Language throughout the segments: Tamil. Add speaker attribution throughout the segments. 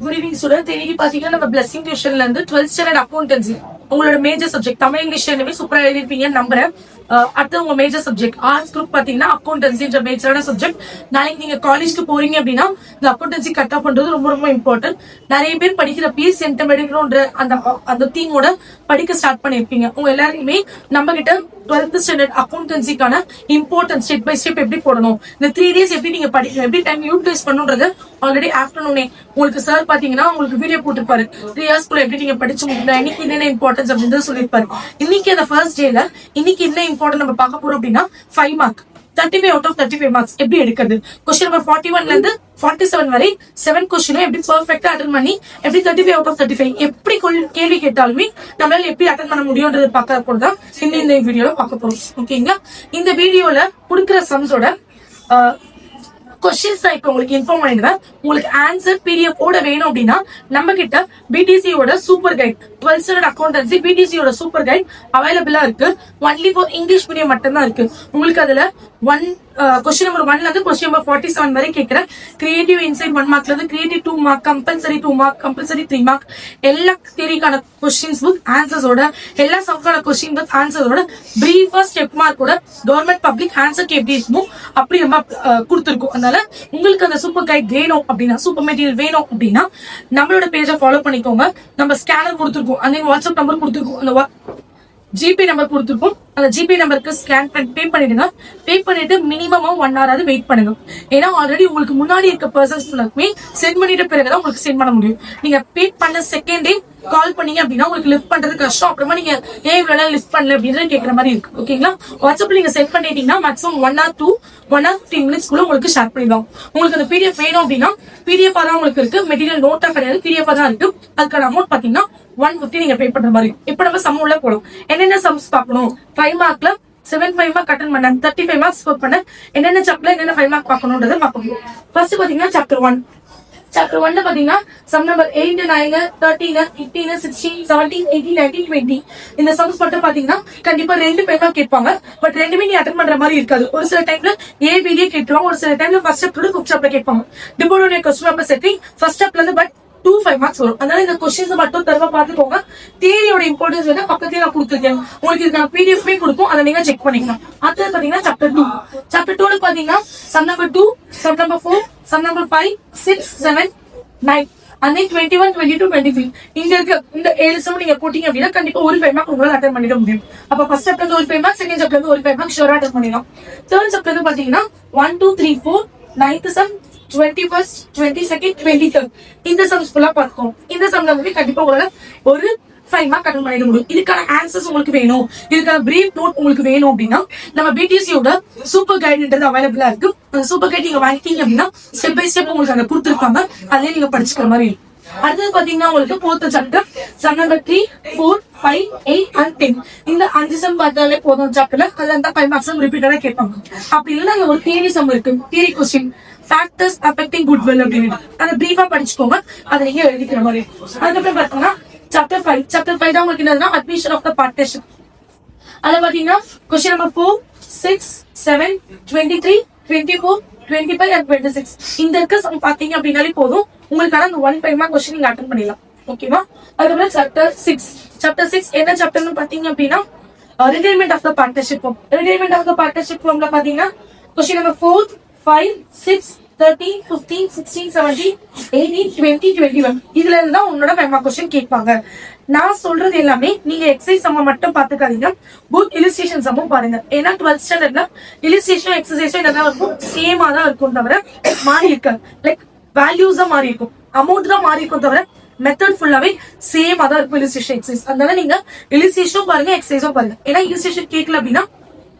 Speaker 1: Good evening student. இன்னைக்கு பாத்தீங்கன்னா நம்ம பிளஸிங் டியூஷன்ல இருந்து 12th ஸ்டாண்டர்ட் அக்கௌண்டன்சி உங்களோட மேஜர் சப்ஜெக்ட் தமிழ் இங்கிலீஷ் ரெண்டுமே சூப்பரா எழுதிருப்பீங்கன்னு நம்புறேன். அடுத்து உங்க மேஜர் சப்ஜெக்ட் ஆர்ட்ஸ் குரூப் பாத்தீங்கன்னா அக்கௌண்டன்சின்ற மேஜரான சப்ஜெக்ட். நாளைக்கு நீங்க காலேஜ்க்கு போறீங்க அப்படின்னா இந்த அக்கௌண்டன்சி கட் ஆஃப் பண்றது ரொம்ப ரொம்ப இம்பார்ட்டன்ட். நிறைய பேர் படிக்கிற பீஸ் சென்டமெடிக்ன்ற அந்த தீமோட படிக்க ஸ்டார்ட் பண்ணிருப்பீங்க. உங்க எல்லாருக்குமே நம்ம கிட்ட 12th ஸ்டாண்டர்ட் அக்கௌண்டன்சிக்கான இம்பார்ட்டன்ஸ் ஸ்டெப் பை ஸ்டெப் எப்படி போடணும், இந்த 3 days எப்படி நீங்க படிக்கணும், எப்படி டைம் யூட்டிலைஸ் பண்ணுன்றது ஆல்ரெடி ஆஃப்டர்நூனே உங்களுக்கு சார் பாத்தீங்கன்னா உங்களுக்கு வீடியோ போட்டுருப்பாரு. 3 years எப்படி நீங்க படிச்சு முடிக்கலாம், இன்னைக்கு என்னென்ன இம்பார்ட்டன்ஸ் அப்படின்னு சொல்லிருப்பாரு. இன்னைக்கு அந்த ஃபர்ஸ்ட் டேல இன்னைக்கு என்ன இம்பார்ட்டன் நம்ம பார்க்க போறோம் அப்படின்னா 5 mark 35 out of 35 marks எப்படி எடுக்கிறது, கொஸ்டின் நம்பர் 41ல இருந்து 47 வரை 7 கொஸ்டின் எப்படி பெர்ஃபெக்ட்டா அட்டெண்ட் பண்ணி எப்படி 35 out of 35 எப்படி கேள்வி கேட்டாலுமே நம்மளால எப்படி அட்டெண்ட் பண்ண முடியும்ன்றது பார்க்க போறதுதான் இந்த வீடியோல பார்க்க போறோம். ஓகேங்களா? இந்த வீடியோல கொடுக்கிற சம்ஸோட கொஸ்டின்ஸ் இப்ப உங்களுக்கு இன்ஃபார்ம் பண்ணிடுவேன். உங்களுக்கு ஆன்சர் பிடிஎஃப் ஓட வேணும் அப்படின்னா நம்ம கிட்ட பிடிசியோட super guide 12th standard accountancy பிடிசியோட சூப்பர் கைட் அவைலபிளா இருக்கு. ஒன்லி ஃபார் இங்கிலீஷ் மீடியம் மட்டும் தான் இருக்கு. உங்களுக்கு அதுல கொஸ்டின் நம்பர் 1ல இருந்து கொஸ்டின் நம்பர் 47 வரை கேட்கிற கிரியேட்டிவ் இன்சைட் 1 மார்க்ல இருந்து creative 2 mark compulsory 2 mark compulsory 3 mark எல்லா தியரிக்கான கொஸ்டின்ஸ் புக் ஆன்சர்ஸோட எல்லா சம்க்கான கொஸ்டின் புக் ஆன்சர்ஸோட பிரீஃபா ஸ்டெப் மார்க்கோட கவர்மெண்ட் பப்ளிக் ஆன்சருக்கு எப்படி இருக்குமோ அப்படி நம்ம கொடுத்துருக்கோம். அதனால உங்களுக்கு அந்த சூப்பர் கைட் வேணும் அப்படின்னா சூப்பர் மெட்டீரியல் வேணும் அப்படின்னா நம்மளோட பேஜை ஃபாலோ பண்ணிக்கோங்க. நம்ம ஸ்கேனர் கொடுத்துருக்கோம், அந்த வாட்ஸ்அப் நம்பர் கொடுத்துருக்கோம், அந்த ஜிபே நம்பர் கொடுத்துருக்கோம். அந்த ஜிபே நம்பருக்கு ஸ்கேன் பண்ணி பே பண்ணிடுங்க. பே பண்ணிட்டு மினிமமா 1 hour வெயிட் பண்ணுங்க. ஏன்னா ஆல்ரெடி உங்களுக்கு முன்னாடி இருக்க பர்சன்ஸ் சென்ட் பண்ணிட்ட பிறகுதான் உங்களுக்கு சென்ட் பண்ண முடியும். நீங்க பே பண்ண செகண்ட் டே கால் பண்ணீங்க அப்படின்னா உங்களுக்கு லிஃப்ட் பண்றது கஷ்டம். அப்புறமா நீங்க ஏன் இவ்வளவு லிஃப்ட் பண்ணல அப்படின்னு கேட்கற மாதிரி இருக்கு. ஓகேங்களா? வாட்ஸ்அப்ல நீங்க சென்ட் பண்ணிட்டீங்கன்னா maximum 1 hour to 1 hour 15 minutes குள்ள உங்களுக்கு ஷேர் பண்ணிடுவாங்க. உங்களுக்கு அந்த பிடிஎஃப் வேணும் அப்படின்னா பிடிஎஃப் தான் உங்களுக்கு இருக்கு, மெட்டீரியல் நோட்டா கிடையாது, பிடிஎஃப் தான் இருக்கு. அதுக்கான அமௌண்ட் பாத்தீங்கன்னா 150 நீங்க பே பண்ற மாதிரி. இப்ப நம்ம சம் உள்ள போறோம். என்னென்ன சம்ஸ் பார்க்கணும், 5 மார்க்ல 75 மார்க் அட்டன் பண்ண 35 மார்க்ஸ் ஸ்கோர் பண்ண என்னென்ன சாப்டர்ல என்னென்ன 5 மார்க் பார்க்கணும்ன்றதை பார்க்கணும். ஃபர்ஸ்ட் பாத்தீங்கன்னா சாப்டர் 1 பாத்தீங்கன்னா சம் நம்பர் 8, 9, 13, 15, 16, 17, 18, 19, 20 இந்த சம்ஸ் மட்டும் பாத்தீங்கன்னா கண்டிப்பா 2 5 மார்க் கேட்பாங்க. பட் ரெண்டுமே நீ அட்டெண்ட் பண்ற மாதிரி இருக்காது. ஒரு சில டைம்ல ஏபிடியே கேட்டுருவாங்க, ஒரு சில டைம்ல ஃபர்ஸ்ட் சாப்டர் 5th சாப்டர் கேட்பாங்க. டிபோர்டோட கொஸ்டின் பேப்பர் செட்டிங் ஃபர்ஸ்ட் சாப்டர்ல இருந்து பட் 5 மார்க்ஸ் வரும். அதனால இந்த கொஸ்டின்ஸ் மட்டும் தரவா பாத்துக்கோங்க. தியரியோட இம்பார்ட்டன்ஸ் வந்து பக்கத்துல நான் கொடுத்துருக்கேன். உங்களுக்கு இதுக்கான பிடிஎஃப்மே கொடுக்கும், அதை நீங்க செக் பண்ணிக்கலாம். அடுத்தது பாத்தீங்கன்னா சாப்டர் 2 பாத்தீங்கன்னா sum number 2, sum number 4, sum number 5, 6, 7, 9 and then 21, 22, 23 இங்க இருக்க இந்த 7 சம் நீங்க போட்டீங்க அப்படின்னா கண்டிப்பா ஒரு 5 மார்க் உங்களால அட்டெண்ட் பண்ணிட முடியும். அப்ப ஃபர்ஸ்ட் சாப்டர்ல இருந்து ஒரு 5 மார்க், செகண்ட் சாப்டர்ல இருந்து ஒரு 5 மார்க் ஷூரா அட்டெண்ட் பண்ணிடலாம். தேர்ட் சாப்டர்ல பாத்தீங்கன்னா 1, 2, 3, 4 9th some 21st, 22nd, 23rd இந்த சம்ஸ் ஃபுல்லா பாத்துக்கோங்க. இந்த சம்ல வந்து கண்டிப்பா உங்களால ஒரு 5 மார்க் அட்டெண்ட் பண்ணிட முடியும். இதுக்கான ஆன்சர்ஸ் உங்களுக்கு வேணும், இதுக்கான பிரீஃப் நோட் உங்களுக்கு வேணும் அப்படின்னா நம்ம பிடிசியோட சூப்பர் கைடுன்றது அவைலபிளா இருக்கு. அந்த சூப்பர் கைட் நீங்க வாங்கிட்டீங்க அப்படின்னா ஸ்டெப் பை ஸ்டெப் உங்களுக்கு அங்க கொடுத்துருப்பாங்க, அதே நீங்க படிச்சுக்கிற மாதிரி இருக்கும். அடுத்தது பாத்தீங்கன்னா உங்களுக்கு 4th chapter sum number 3, 4, 5, 8 and 10 இந்த 5 சம் பார்த்தாலே போதும். சாப்டர்ல அதுல 5 மார்க்ஸ் ரிப்பீட்டடா கேட்பாங்க. அப்படி இல்லைன்னா ஒரு தியரி சம் இருக்கு, theory question factors affecting goodwill அப்படின்னு அதை பிரீஃபா படிச்சுக்கோங்க, அதை நீங்க எழுதிக்கிற மாதிரி. அதுக்கப்புறம் பாத்தீங்கன்னா சாப்டர் 5 தான் உங்களுக்கு என்னதுன்னா அட்மிஷன் ஆஃப் த பார்ட்னர்ஷிப். அதுல பாத்தீங்கன்னா கொஸ்டின் நம்பர் 4, 6, 7, 23, 24, 25 and 26 இந்த இருக்க சம் பாத்தீங்க அப்படின்னாலே போதும். உங்களுக்கான அந்த 1 5 மார்க் கொஸ்டின் நீங்க அட்டெண்ட் பண்ணிடலாம். ஓகேவா? அதுக்கப்புறம் சாப்டர் 6 என்ன சாப்டர்னு பாத்தீங்க அப்படின்னா retirement of the partnership firm. Retirement of the partnership ஃபார்ம்ல பாத்தீங்கன்னா கொஸ்டின் நம்பர் 4, 5, 6, 13, 15, 16, 17, 18, 20, 21 இதுல இருந்தா உன்னோட 5 மார்க் கொஸ்டின் கேட்பாங்க. நான் சொல்றது எல்லாமே நீங்க எக்ஸசைஸ் சம்ம மட்டும் பாத்துக்காதீங்க, புக் இலிஸ்ட்ரேஷன் சம்மும் பாருங்க. ஏன்னா 12th ஸ்டாண்டர்ட்ல இலிஸ்ட்ரேஷன் எக்ஸசைஸும் என்னதான் இருக்கும், சேமா தான் இருக்கும் தவிர மாறி இருக்காது. லைக் வேல்யூஸ் தான் மாறி இருக்கும், அமௌண்ட் தான் மாறி இருக்கும் தவிர மெத்தட் ஃபுல்லாவே சேமா தான் இருக்கும் இலிஸ்ட்ரேஷன் எக்ஸசைஸ். அதனால நீங்க இலிஸ்ட்ரேஷனும் பாருங்க, எக்ஸசைஸும் பாருங்க. ஏன்னா இலிஸ்ட்ரேஷன் கேட்கல அப்படின்னா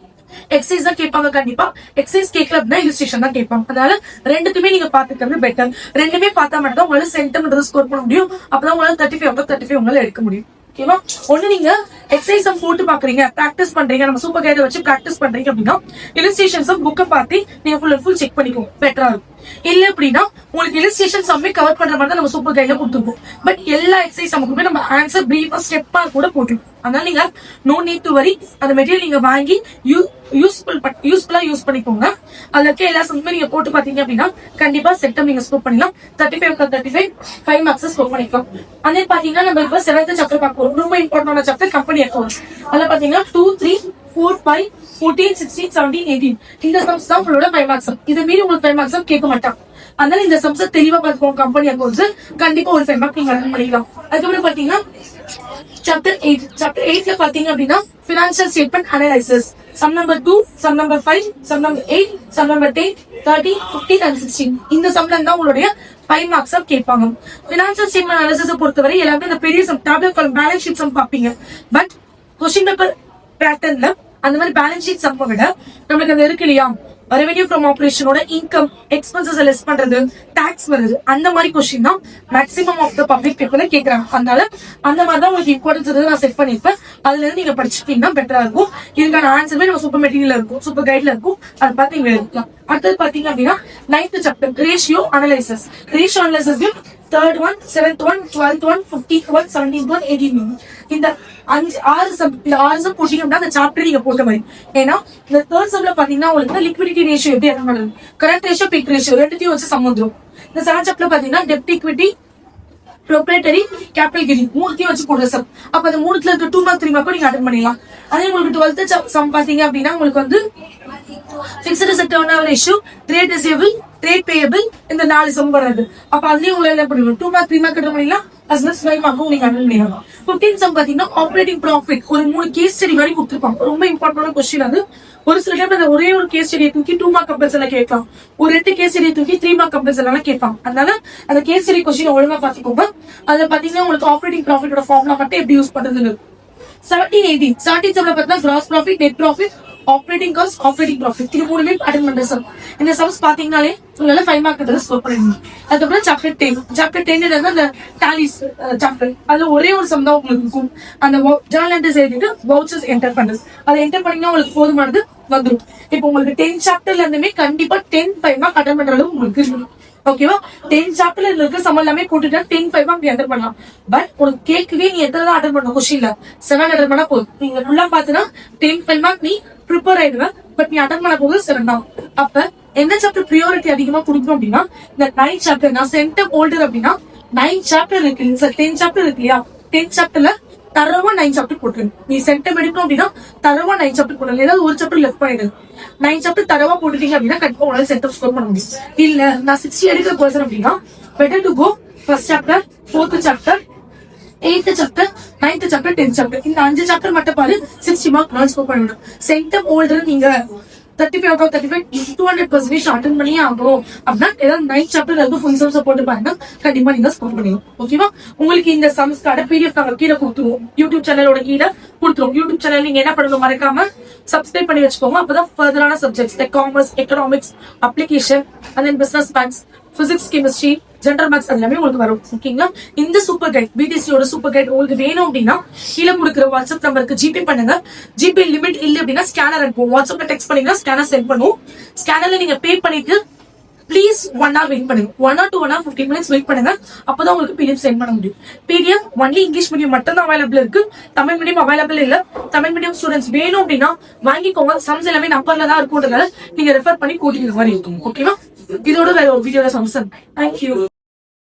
Speaker 1: எக்ஸசைஸ் தான் கேட்பாங்க. கண்டிப்பா எக்ஸசைஸ் கேட்கல அப்படின்னா இலிஸ்ட்ரேஷன் தான் கேட்பாங்க. அதனால ரெண்டுக்குமே நீங்க பாத்துக்கிறது பெட்டர். ரெண்டுமே பார்த்தா மட்டும் தான் உங்களால சென்டம்ன்றது ஸ்கோர் பண்ண முடியும். அப்பதான் உங்களால 35 உங்களால எடுக்க முடியும். ஓகேவா? ஒண்ணு நீங்க எக்ஸசைஸ் போட்டு பாக்குறீங்க, பிராக்டிஸ் பண்றீங்க, நம்ம சூப்பர் கைட வச்சு பிராக்டிஸ் பண்றீங்க அப்படின்னா இலிஸ்ட்ரேஷன்ஸ் புக்கை பார்த்து நீங்க ஃபுல் அண்ட் ஃபுல் செக் பண்ணிக்கோங்க, பெட்டரா இருக்கும். இல்ல அப்படின்னா உங்களுக்கு இல்லஸ்ட்ரேஷன் சம்மே கவர் பண்ற மாதிரி தான் நம்ம சூப்பர் கைட்ல கொடுத்துருப்போம். பட் எல்லா எக்ஸசைஸ் நமக்குமே நம்ம ஆன்சர் பிரீஃபா ஸ்டெப்பா கூட போட்டுருக்கோம். அதனால நீங்க நோ நீட் டு வரி. அந்த மெட்டீரியல் நீங்க வாங்கி யூஸ்ஃபுல்லா யூஸ் பண்ணிக்கோங்க. அதுல இருக்க எல்லா சம்மே நீங்க போட்டு பாத்தீங்க அப்படின்னா கண்டிப்பா செட்டம் நீங்க ஸ்கோர் பண்ணலாம். 35 மார்க்ஸ் ஸ்கோர் பண்ணிக்கலாம். அதே பாத்தீங்கன்னா நம்ம இப்ப 7th சாப்டர் பார்ப்போம். ரொம்ப இம்பார்ட்டன்டான சாப்டர் கம்பெனி அக்கவுண்ட்ஸ். அதுல பாத்தீங்கன்னா 2, 3, 4, 5, 14, 16, 17, 18 இந்த சம்ஸ் தான் உங்களோட 5 மார்க்ஸ். இதை மீறி உங்களுக்கு 5 மார்க்ஸ் கேட்க மாட்டாங்க. அதனால இந்த சம்ஸ் தெளிவா பார்த்துக்கோங்க. கம்பெனி அக்கவுண்ட்ஸ் கண்டிப்பா ஒரு 5 மார்க் நீங்க அட்டன் பண்ணிக்கலாம். அதுக்கப்புறம் பாத்தீங்கன்னா சாப்டர் 8ல பாத்தீங்க அப்படின்னா financial statement analysis. Sum number 2, sum number 5, sum number 8, sum number 10, 30, 15 and 16 இந்த சம்ல இருந்தா உங்களுடைய 5 மார்க்ஸ் கேட்பாங்க. பினான்சியல் ஸ்டேட்மெண்ட் அனாலிசிஸ் பொறுத்தவரை எல்லாமே இந்த பெரிய சம் டேப்லெட் காலம் பேலன்ஸ் ஷீட் சம் பாப்பீங்க. பட் கொஸ்டின் பேப்பர் பேட்டர்ன்ல அந்த மாதிரி பேலன்ஸ் ஷீட் சம் விட நம்மளுக்கு அது இருக்கு இல்லையா, ரெவென்யூ ஃப்ரம் ஆபரேஷனோட இன்கம் எக்ஸ்பென்சஸ் லெஸ் பண்றது, டாக்ஸ் வருது, அந்த மாதிரி கொஸ்டின் தான் மேக்ஸிமம் ஆஃப் த பப்ளிக் பேப்பர்ல கேட்கறாங்க. அதனால அந்த மாதிரி தான் உங்களுக்கு இம்பார்ட்டன்ஸ் நான் செட் பண்ணிருப்பேன். அதுல இருந்து நீங்க படிச்சுட்டீங்கன்னா பெட்டரா இருக்கும். இதுக்கான ஆன்சருமே நம்ம சூப்பர் மெட்டீரியல் இருக்கும், சூப்பர் கைட்ல இருக்கும். அதை பார்த்து நீங்க எழுதலாம். அடுத்தது பாத்தீங்க அப்படின்னா 9th chapter ratio analysis. Ratio analysis 3rd one, 7th one, 12th one, 15th one, 17th one, 18th one. இந்த 6 சம் போட்டீங்க அப்படின்னா அந்த சாப்டர் நீங்க போட்ட மாதிரி. ஏன்னா இந்த 3rd சம்ல பாத்தீங்கன்னா உங்களுக்கு லிக்விடிட்டி ரேஷியோ எப்படி அட்டன் பண்ணுது, கரண்ட் ரேஷியோ, பீக் ரேஷியோ ரெண்டுத்தையும் வச்சு சம் வந்துடும். இந்த 7th சாப்டர்ல பாத்தீங்கன்னா டெப்ட் ஈக்விட்டி, ப்ரொப்ரேட்டரி, கேபிட்டல் கெயின் மூணுத்தையும் வச்சு போடுற சம். அப்ப அந்த மூணுத்துல இருக்க 2 மார்க் 3 மார்க்கும் நீங்க அட்டன் பண்ணிடலாம். அதே உங்களுக்கு 12th சம் பாத்தீங்க அப்படின்னா உங்களுக்கு வந்து fixed asset turnover ratio, trade receivable, trade payable இந்த 4 சம் வராது. அப்ப அதுலயும் உங்களை என்ன பண்ணுவோம் 2 மார்க் 3 மார்க் அட்டன் பண்ணிடலாம். as well as 5 மார்க்கும் நீங்க அட்டன் பண்ணிடலாம். 15th சம் பாத்தீங்கன்னா ஆப்பரேட்டிங் ப்ராஃபிட் ஒரு 3 கேஸ் ஸ்டடி மாதிரி கொடுத்துருப்பாங்க. ரொம்ப இம்பார்ட்டன்டான கொஸ்டின் அது. ஒரு சில டைம் அந்த ஒரே ஒரு கேஸ் ஸ்டடியை தூக்கி 2 மார்க் கம்பல்சரில கேட்கலாம். ஒரு 8 கேஸ் ஸ்டடியை தூக்கி 3 மார்க் கம்பல்சரில கேட்பாங்க. அதனால அந்த கேஸ் ஸ்டடி கொஸ்டின் ஒழுங்கா பாத்துக்கோங்க. அதுல பாத்தீங்கன்னா உங்களுக்கு ஆப்பரேட்டிங் ப்ராஃபிட்டோட ஃபார்முலா மட்டும் எப்படி யூஸ் பண்றதுன்னு 17, 18 17 சம்ல பார்த்தா gross profit, net profit, operating cost, operating profit இது மூணுமே அட்டெண்ட் பண்ற சம். இந்த சம்ஸ் பாத்தீங்கன்னாலே உங்களால 5 மார்க் ஸ்கோர் பண்ணிடணும். அதுக்கப்புறம் சாப்டர் 10 அந்த டாலிஸ் சாப்டர் அதுல ஒரே ஒரு சம் தான் உங்களுக்கு இருக்கும். அந்த ஜர்னல் என்ட்ரிஸ் எழுதிட்டு வவுச்சர்ஸ் என்டர் பண்றது. அதை என்டர் பண்ணீங்கன்னா உங்களுக்கு போதுமானது வந்துடும். இப்போ உங்களுக்கு 10 சாப்டர்ல இருந்துமே கண்டிப்பா 10 5 மார்க் அட்டெண்ட் பண்ற அளவு உங்களுக்கு இருக்கணும். ஓகேவா? 10 சாப்டர்ல இருக்க சம் எல்லாமே கூட்டிட்டா 10 5 மார்க் அட்டெண்ட் பண்ணலாம். பட் உங்களுக்கு கேட்கவே நீ எத்தனை தான் அட்டெண்ட் பண்ணணும் கொஸ்டின்ல 7 அட்டெண்ட் பண்ணா போதும். நீங்க ஃபுல்லா பாத்தீங்கன்னா 10 5 மார்க் நீ ப்ரிப்பேர் ஆயிடுவேன். பட் நீ அட்டன் பண்ண போது 7 தான். அப்ப எந்த சாப்டர் ப்ரியாரிட்டி அதிகமா கொடுக்கணும் அப்படின்னா இந்த 9 சாப்டர். நான் சென்டம் ஹோல்டர் அப்படின்னா 9 சாப்டர் இருக்கு சார், 10 சாப்டர் இருக்கு இல்லையா, 10 சாப்டர்ல தரவா 9 சாப்டர் போட்டுருங்க. நீ சென்டம் எடுக்கணும் அப்படின்னா தரவா 9 சாப்டர் போடுங்க. ஏதாவது ஒரு சாப்டர் லெஃப்ட் பண்ணிடுங்க. 9 சாப்டர் தரவா போட்டுட்டீங்க அப்படின்னா கண்டிப்பா உங்களால சென்டம் ஸ்கோர் பண்ண முடியும். இல்ல நான் 60 எடுக்கிற பர்சன் அப்படின்னா better to go first chapter, 4th chapter, 8th chapter, 9th chapter, 10th chapter இந்த 5 சாப்டர் மட்டும் பாரு 60 மார்க் நான் ஸ்கோர் பண்ணணும். சென்டம் ஹோல்டர் நீங்க 35 200% அட்டன் பண்ணியே ஆகும் அப்படின்னா ஏதாவது 9 சாப்டர் இருக்கு ஃபுல் சம்ஸ் போட்டு பாருங்க கண்டிப்பா நீங்க ஸ்கோர் பண்ணுவீங்க. ஓகேவா? உங்களுக்கு இந்த சம்ஸ்கான பிடிஎஃப் நாங்க கீழே கொடுத்துருவோம். யூடியூப் சேனலோட கீழே கொடுத்துருவோம். யூடியூப் சேனல் நீங்க என்ன பண்ணணும் மறக்காம சப்ஸ்கிரைப் பண்ணி வச்சுக்கோங்க. அப்பதான் ஃபர்தரான subjects like commerce, economics, application and then business maths, physics, chemistry, general maths எல்லாமே உங்களுக்கு வரும். ஓகேங்களா? இந்த சூப்பர் கைட் பிடிசியோட சூப்பர் கைட் உங்களுக்கு வேணும் அப்படின்னா கீழே கொடுக்குற வாட்ஸ்அப் நம்பருக்கு ஜிபே பண்ணுங்க. ஜிபே லிமிட் இல்ல அப்படின்னா ஸ்கேனர் அனுப்புவோம். வாட்ஸ்அப்ல டெக்ஸ்ட் பண்ணீங்கன்னா ஸ்கேனர் சென்ட் பண்ணுவோம். ஸ்கேனர்ல நீங்க பே பண்ணிட்டு ப்ளீஸ் 1 hour வெயிட் பண்ணுங்க. 1 or 2 1 hour 15 minutes வெயிட் பண்ணுங்க. அப்பதான் உங்களுக்கு பிடிஎஃப் சென்ட் பண்ண முடியும். பிடிஎஃப் ஒன்லி இங்கிலீஷ் மீடியம் மட்டும் தான் அவைலபிள் இருக்கு. தமிழ் மீடியம் அவைலபிள் இல்ல. தமிழ் மீடியம் ஸ்டூடெண்ட்ஸ் வேணும் அப்படின்னா வாங்கிக்கோங்க. சம்ஸ் எல்லாமே நம்பர்ல தான் இருக்கும்ன்றதால நீங்க ரெஃபர் பண்ணி கூட்டிக்கிற மாதிரி இருக்கும். ஓகேவா? இதோட வேற ஒரு வீடியோல சம்ஸ். தேங்க்யூ.